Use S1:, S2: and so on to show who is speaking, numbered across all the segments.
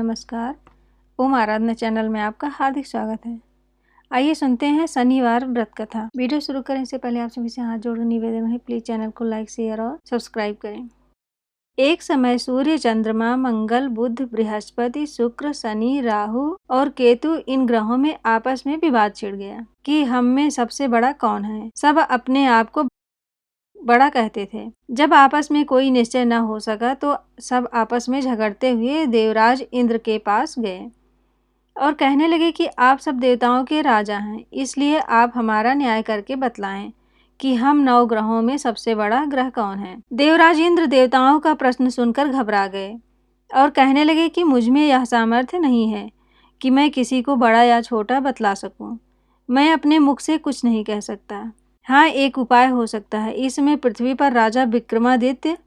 S1: नमस्कार। ओम आराधना चैनल में आपका हार्दिक स्वागत है। आइए सुनते हैं शनिवार व्रत कथा। वीडियो शुरू करें से पहले आप सभी से हाथ जोड़कर निवेदन है, प्लीज चैनल को लाइक, शेयर और सब्सक्राइब करें। एक समय सूर्य, चंद्रमा, मंगल, बुध, बृहस्पति, शुक्र, शनि, राहु और केतु इन ग्रहों में आपस में विवाद छिड़ गया कि हम में सबसे बड़ा कौन है। सब अपने आप को बड़ा कहते थे। जब आपस में कोई निश्चय न हो सका तो सब आपस में झगड़ते हुए देवराज इंद्र के पास गए और कहने लगे कि आप सब देवताओं के राजा हैं, इसलिए आप हमारा न्याय करके बतलाएं कि हम 9 ग्रहों में सबसे बड़ा ग्रह कौन है। देवराज इंद्र देवताओं का प्रश्न सुनकर घबरा गए और कहने लगे कि मुझ में यह सामर्थ्य नहीं है कि मैं किसी को बड़ा या छोटा बतला सकूं। मैं अपने मुख से कुछ नहीं कह सकता। हाँ, एक उपाय हो सकता है। इस समय पृथ्वी पर राजा विक्रमादित्य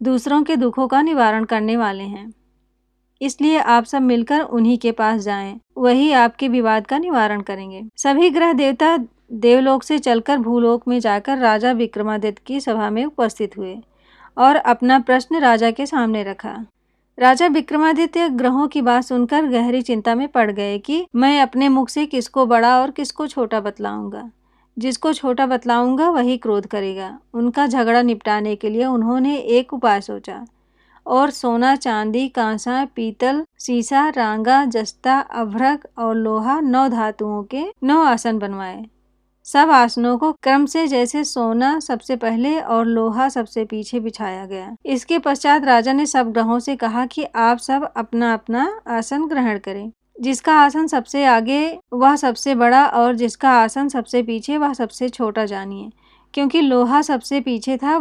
S1: दूसरों के दुखों का निवारण करने वाले हैं, इसलिए आप सब मिलकर उन्हीं के पास जाएं। वही आपके विवाद का निवारण करेंगे। सभी ग्रह देवता देवलोक से चलकर भूलोक में जाकर राजा विक्रमादित्य की सभा में उपस्थित हुए और अपना प्रश्न राजा के सामने रखा। राजा विक्रमादित्य ग्रहों की बात सुनकर गहरी चिंता में पड़ गए कि मैं अपने मुख से किसको बड़ा और किसको छोटा बतलाऊंगा। जिसको छोटा बतलाऊंगा वही क्रोध करेगा। उनका झगड़ा निपटाने के लिए उन्होंने एक उपाय सोचा और सोना, चांदी, कांसा, पीतल, सीसा, रांगा, जस्ता, अभ्रक और लोहा 9 धातुओं के 9 आसन बनवाए। सब आसनों को क्रम से जैसे सोना सबसे पहले और लोहा सबसे पीछे बिछाया गया। इसके पश्चात राजा ने सब ग्रहों से कहा कि आप सब अपना अपना आसन ग्रहण करें। जिसका आसन सबसे आगे वह सबसे बड़ा और जिसका आसन सबसे पीछे वह सबसे छोटा जानिए। क्योंकि लोहा सबसे पीछे था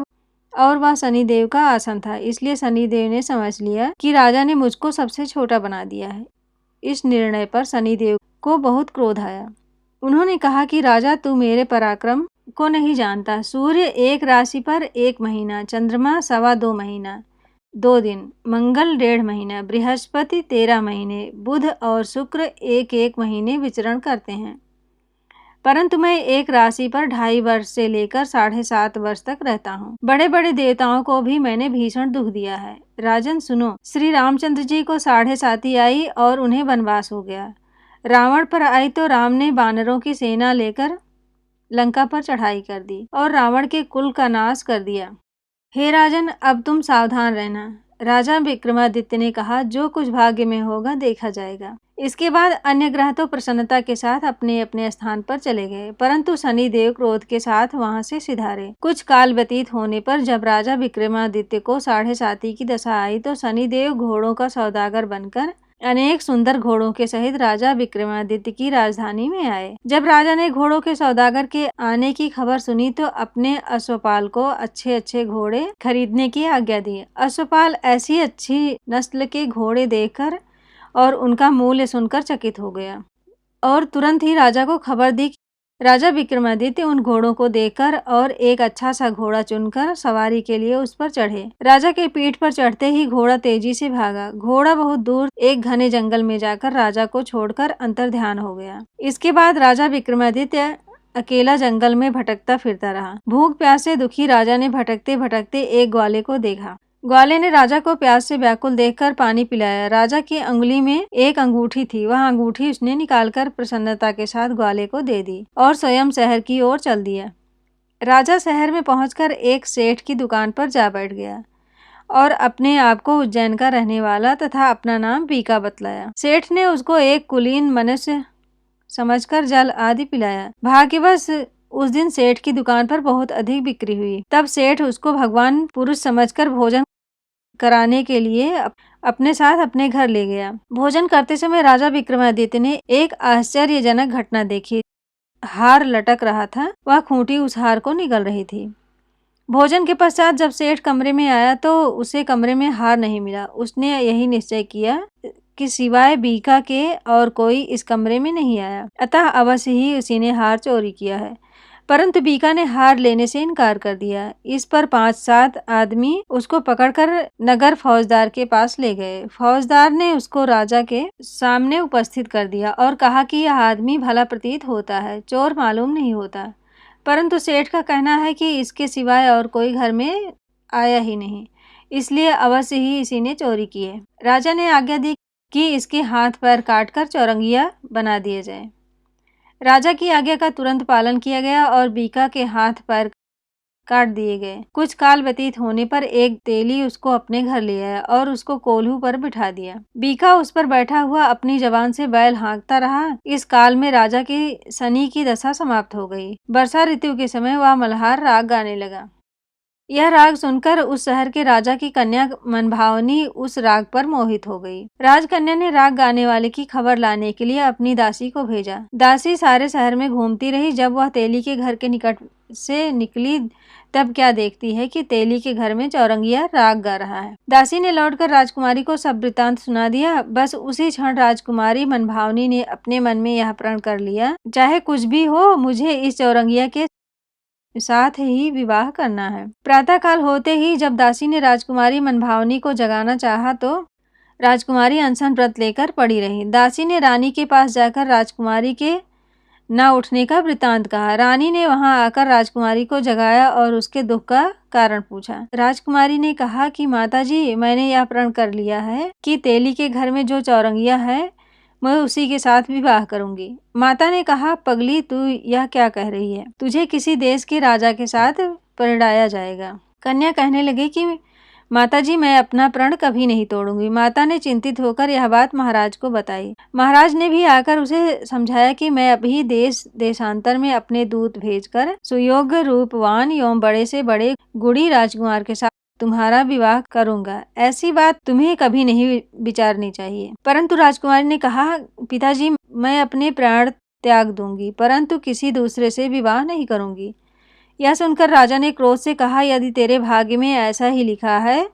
S1: और वह शनिदेव का आसन था, इसलिए शनिदेव ने समझ लिया कि राजा ने मुझको सबसे छोटा बना दिया है। इस निर्णय पर शनिदेव को बहुत क्रोध आया। उन्होंने कहा कि राजा, तू मेरे पराक्रम को नहीं जानता। सूर्य 1 राशि पर 1 महीना, चंद्रमा 2.25 महीना 2 दिन, मंगल 1.5 महीना, बृहस्पति 13 महीने, बुध और शुक्र 1-1 महीने विचरण करते हैं। परंतु मैं 1 राशि पर 2.5 वर्ष से लेकर 7.5 वर्ष तक रहता हूँ। बड़े बड़े देवताओं को भी मैंने भीषण दुख दिया है। राजन सुनो, श्री रामचंद्र जी को 7.5 आई और उन्हें वनवास हो गया। रावण पर आई तो राम ने वानरों की सेना लेकर लंका पर चढ़ाई कर दी और रावण के कुल का नाश कर दिया। हे राजन, अब तुम सावधान रहना। राजा विक्रमादित्य ने कहा, जो कुछ भाग्य में होगा देखा जाएगा। इसके बाद अन्य ग्रह तो प्रसन्नता के साथ अपने अपने स्थान पर चले गए, परंतु शनिदेव क्रोध के साथ वहां से सिधारे। कुछ काल व्यतीत होने पर जब राजा विक्रमादित्य को 7.5 की दशा आई तो शनिदेव घोड़ों का सौदागर बनकर अनेक सुंदर घोड़ों के सहित राजा विक्रमादित्य की राजधानी में आए। जब राजा ने घोड़ों के सौदागर के आने की खबर सुनी तो अपने अश्वपाल को अच्छे अच्छे घोड़े खरीदने की आज्ञा दी। अश्वपाल ऐसी अच्छी नस्ल के घोड़े देखकर और उनका मूल्य सुनकर चकित हो गया और तुरंत ही राजा को खबर दी। राजा विक्रमादित्य उन घोड़ों को देखकर और एक अच्छा सा घोड़ा चुनकर सवारी के लिए उस पर चढ़े। राजा के पीठ पर चढ़ते ही घोड़ा तेजी से भागा। घोड़ा बहुत दूर एक घने जंगल में जाकर राजा को छोड़कर अंतर्ध्यान हो गया। इसके बाद राजा विक्रमादित्य अकेला जंगल में भटकता फिरता रहा। भूख प्यास से दुखी राजा ने भटकते भटकते एक ग्वाले को देखा। ग्वाले ने राजा को प्यास से व्याकुल देखकर पानी पिलाया। राजा की अंगुली में एक अंगूठी थी, वह अंगूठी उसने निकालकर प्रसन्नता के साथ ग्वाले को दे दी और स्वयं शहर की ओर चल दिया। राजा शहर में पहुंचकर एक सेठ की दुकान पर जा बैठ गया और अपने आप को उज्जैन का रहने वाला तथा अपना नाम बीका बतलाया। सेठ ने उसको एक कुलीन मनुष्य समझकर जल आदि पिलाया। भाग्यवश उस दिन सेठ की दुकान पर बहुत अधिक बिक्री हुई। तब सेठ उसको भगवान पुरुष समझकर भोजन कराने के लिए अपने साथ अपने घर ले गया। भोजन करते समय राजा विक्रमादित्य ने एक आश्चर्यजनक घटना देखी। हार लटक रहा था, वह खूंटी उस हार को निगल रही थी। भोजन के पश्चात जब सेठ कमरे में आया तो उसे कमरे में हार नहीं मिला। उसने यही निश्चय किया कि सिवाय बीका के और कोई इस कमरे में नहीं आया, अतः अवश्य ही उसी ने हार चोरी किया है। परंतु बीका ने हार लेने से इनकार कर दिया। इस पर 5-7 आदमी उसको पकड़कर नगर फौजदार के पास ले गए। फौजदार ने उसको राजा के सामने उपस्थित कर दिया और कहा कि यह आदमी भला प्रतीत होता है, चोर मालूम नहीं होता, परंतु सेठ का कहना है कि इसके सिवाय और कोई घर में आया ही नहीं, इसलिए अवश्य ही इसी ने चोरी की है। राजा ने आज्ञा दी कि इसके हाथ पैर काटकर चौरंगिया बना दिया जाए। राजा की आज्ञा का तुरंत पालन किया गया और बीका के हाथ पैर काट दिए गए। कुछ काल व्यतीत होने पर एक तेली उसको अपने घर ले आया और उसको कोल्हू पर बिठा दिया। बीका उस पर बैठा हुआ अपनी जबान से बैल हाँकता रहा। इस काल में राजा की शनि की दशा समाप्त हो गई। वर्षा ऋतु के समय वह मल्हार राग गाने लगा। यह राग सुनकर उस शहर के राजा की कन्या मनभावनी उस राग पर मोहित हो गई। राजकन्या ने राग गाने वाले की खबर लाने के लिए अपनी दासी को भेजा। दासी सारे शहर में घूमती रही। जब वह तेली के घर के निकट से निकली तब क्या देखती है कि तेली के घर में चौरंगिया राग गा रहा है। दासी ने लौटकर राजकुमारी को सब वृतांत सुना दिया। बस उसी क्षण राजकुमारी मनभावनी ने अपने मन में यह प्रण कर लिया, चाहे कुछ भी हो, मुझे इस चौरंगिया के साथ ही विवाह करना है। प्रातः काल होते ही जब दासी ने राजकुमारी मनभावनी को जगाना चाहा तो राजकुमारी अनशन व्रत लेकर पड़ी रही। दासी ने रानी के पास जाकर राजकुमारी के न उठने का वृतांत कहा। रानी ने वहां आकर राजकुमारी को जगाया और उसके दुख का कारण पूछा। राजकुमारी ने कहा कि माताजी, मैंने यह प्रण कर लिया है कि तेली के घर में जो चौरंगिया है मैं उसी के साथ विवाह करूंगी। माता ने कहा, पगली, तू यह क्या कह रही है? तुझे किसी देश के राजा के साथ परिणाया जाएगा। कन्या कहने लगी कि माताजी, मैं अपना प्रण कभी नहीं तोड़ूंगी। माता ने चिंतित होकर यह बात महाराज को बताई। महाराज ने भी आकर उसे समझाया कि मैं अभी देश देशांतर में अपने दूत भेजकर सुयोग्य, रूपवान एवं बड़े से बड़े गुणी राजकुमार के साथ तुम्हारा विवाह करूंगा। ऐसी बात तुम्हें कभी नहीं विचारनी चाहिए। परंतु राजकुमारी ने कहा, पिताजी, मैं अपने प्राण त्याग दूंगी, परंतु किसी दूसरे से विवाह नहीं करूंगी। यह सुनकर राजा ने क्रोध से कहा, यदि तेरे भाग्य में ऐसा ही लिखा है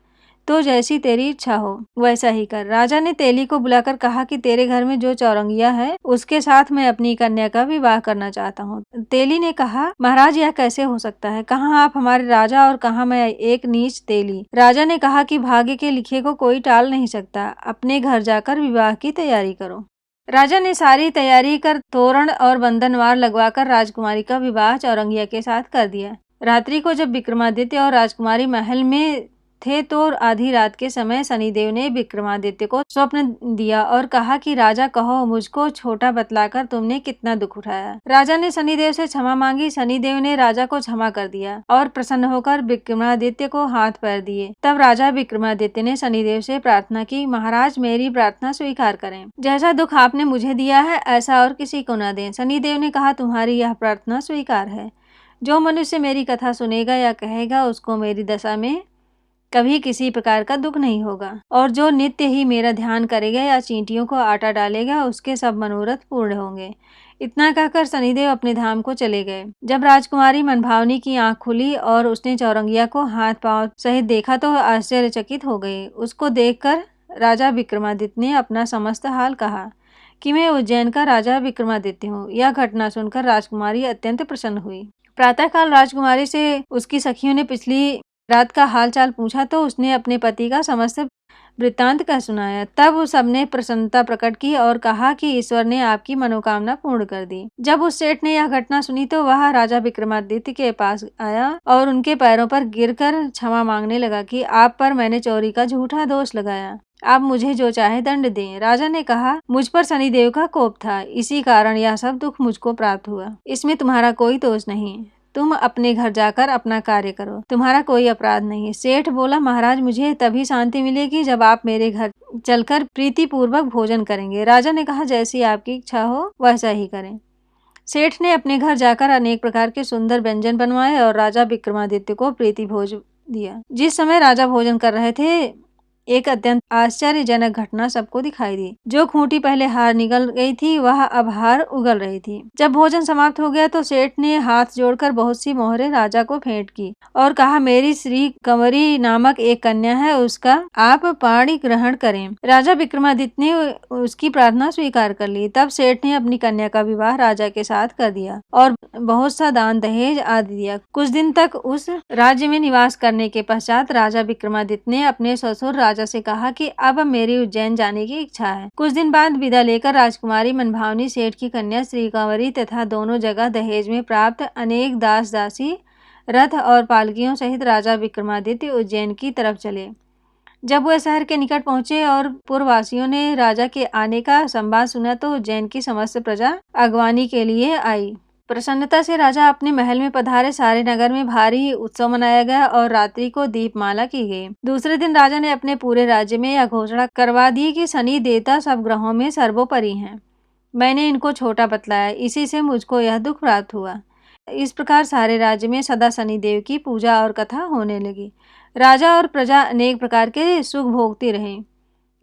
S1: तो जैसी तेरी इच्छा हो वैसा ही कर। राजा ने तेली को बुलाकर कहा कि तेरे घर में जो चौरंगिया है उसके साथ मैं अपनी कन्या का विवाह करना चाहता हूँ। तेली ने कहा, महाराज, यह कैसे हो सकता है? कहाँ आप हमारे राजा और कहाँ मैं एक नीच तेली। राजा ने कहा कि भाग्य के लिखे को कोई टाल नहीं सकता। अपने घर जाकर विवाह की तैयारी करो। राजा ने सारी तैयारी कर तोरण और बंधनवार लगवाकर राजकुमारी का विवाह चौरंगिया के साथ कर दिया। रात्रि को जब विक्रमादित्य और राजकुमारी महल में थे तो आधी रात के समय शनिदेव ने विक्रमादित्य को स्वप्न दिया और कहा कि राजा, कहो, मुझको छोटा बतलाकर तुमने कितना दुख उठाया। राजा ने शनिदेव से क्षमा मांगी। शनिदेव ने राजा को क्षमा कर दिया और प्रसन्न होकर विक्रमादित्य को हाथ पैर दिए। तब राजा विक्रमादित्य ने शनिदेव से प्रार्थना की, महाराज, मेरी प्रार्थना स्वीकार करें। जैसा दुख आपने मुझे दिया है ऐसा और किसी को न दें। शनिदेव ने कहा, तुम्हारी यह प्रार्थना स्वीकार है। जो मनुष्य मेरी कथा सुनेगा या कहेगा उसको मेरी दशा में कभी किसी प्रकार का दुख नहीं होगा, और जो नित्य ही मेरा ध्यान करेगा या चींटियों को आटा डालेगा उसके सब मनोरथ पूर्ण होंगे। इतना कहकर शनिदेव अपने धाम को चले गए। जब राजकुमारी मनभावनी की आंख खुली और उसने चौरंगिया को हाथ पांव सहित देखा तो आश्चर्यचकित हो गई। उसको देखकर राजा विक्रमादित्य ने अपना समस्त हाल कहा कि मैं उज्जैन का राजा विक्रमादित्य हूँ। यह घटना सुनकर राजकुमारी अत्यंत प्रसन्न हुई। प्रातःकाल राजकुमारी से उसकी सखियों ने पिछली रात का हालचाल पूछा तो उसने अपने पति का समस्त वृत्तांत कह सुनाया। तब सबने प्रसन्नता प्रकट की और कहा कि ईश्वर ने आपकी मनोकामना पूर्ण कर दी। जब उस सेठ ने यह घटना सुनी तो वह राजा विक्रमादित्य के पास आया और उनके पैरों पर गिरकर क्षमा मांगने लगा कि आप पर मैंने चोरी का झूठा दोष लगाया, आप मुझे जो चाहे दंड दें। राजा ने कहा, मुझ पर शनिदेव का कोप था, इसी कारण यह सब दुख मुझको प्राप्त हुआ। इसमें तुम्हारा कोई दोष नहीं। तुम अपने घर जाकर अपना कार्य करो, तुम्हारा कोई अपराध नहीं है। सेठ बोला, महाराज, मुझे तभी शांति मिलेगी जब आप मेरे घर चलकर प्रीति पूर्वक भोजन करेंगे। राजा ने कहा, जैसी आपकी इच्छा हो वैसा ही करें। सेठ ने अपने घर जाकर अनेक प्रकार के सुंदर व्यंजन बनवाए और राजा विक्रमादित्य को प्रीति भोज दिया। जिस समय राजा भोजन कर रहे थे एक अत्यंत आश्चर्यजनक घटना सबको दिखाई दी। जो खूंटी पहले हार निकल गई थी वह अब हार उगल रही थी। जब भोजन समाप्त हो गया तो सेठ ने हाथ जोड़कर बहुत सी मोहरें राजा को भेंट की और कहा, मेरी श्री कंवरी नामक एक कन्या है, उसका आप पाणी ग्रहण करें। राजा विक्रमादित्य ने उसकी प्रार्थना स्वीकार कर ली। तब सेठ ने अपनी कन्या का विवाह राजा के साथ कर दिया और बहुत सा दान दहेज आदि दिया। कुछ दिन तक उस राज्य में निवास करने के पश्चात राजा विक्रमादित्य ने अपने ससुर राजा से कहा कि अब मेरी उज्जैन जाने की इच्छा है। कुछ दिन बाद विदा लेकर राजकुमारी मनभावनी, सेठ की कन्या श्री कंवरी तथा दोनों जगह दहेज में प्राप्त अनेक दास दासी, रथ और पालकियों सहित राजा विक्रमादित्य उज्जैन की तरफ चले। जब वह शहर के निकट पहुंचे और पुरवासियों ने राजा के आने का संवाद सुना तो उज्जैन की समस्त प्रजा अगवानी के लिए आई। प्रसन्नता से राजा अपने महल में पधारे। सारे नगर में भारी उत्सव मनाया गया और रात्रि को दीपमाला की गई। दूसरे दिन राजा ने अपने पूरे राज्य में यह घोषणा करवा दी कि शनि देवता सब ग्रहों में सर्वोपरि हैं। मैंने इनको छोटा बतलाया, इसी से मुझको यह दुख प्राप्त हुआ। इस प्रकार सारे राज्य में सदा शनिदेव की पूजा और कथा होने लगी। राजा और प्रजा अनेक प्रकार के सुख भोगती रहे।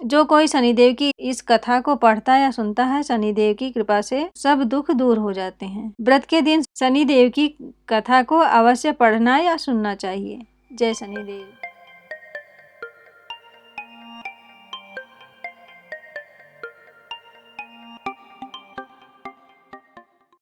S1: जो कोई शनिदेव की इस कथा को पढ़ता या सुनता है, शनिदेव की कृपा से सब दुख दूर हो जाते हैं। व्रत के दिन शनिदेव की कथा को अवश्य पढ़ना या सुनना चाहिए। जय शनिदेव।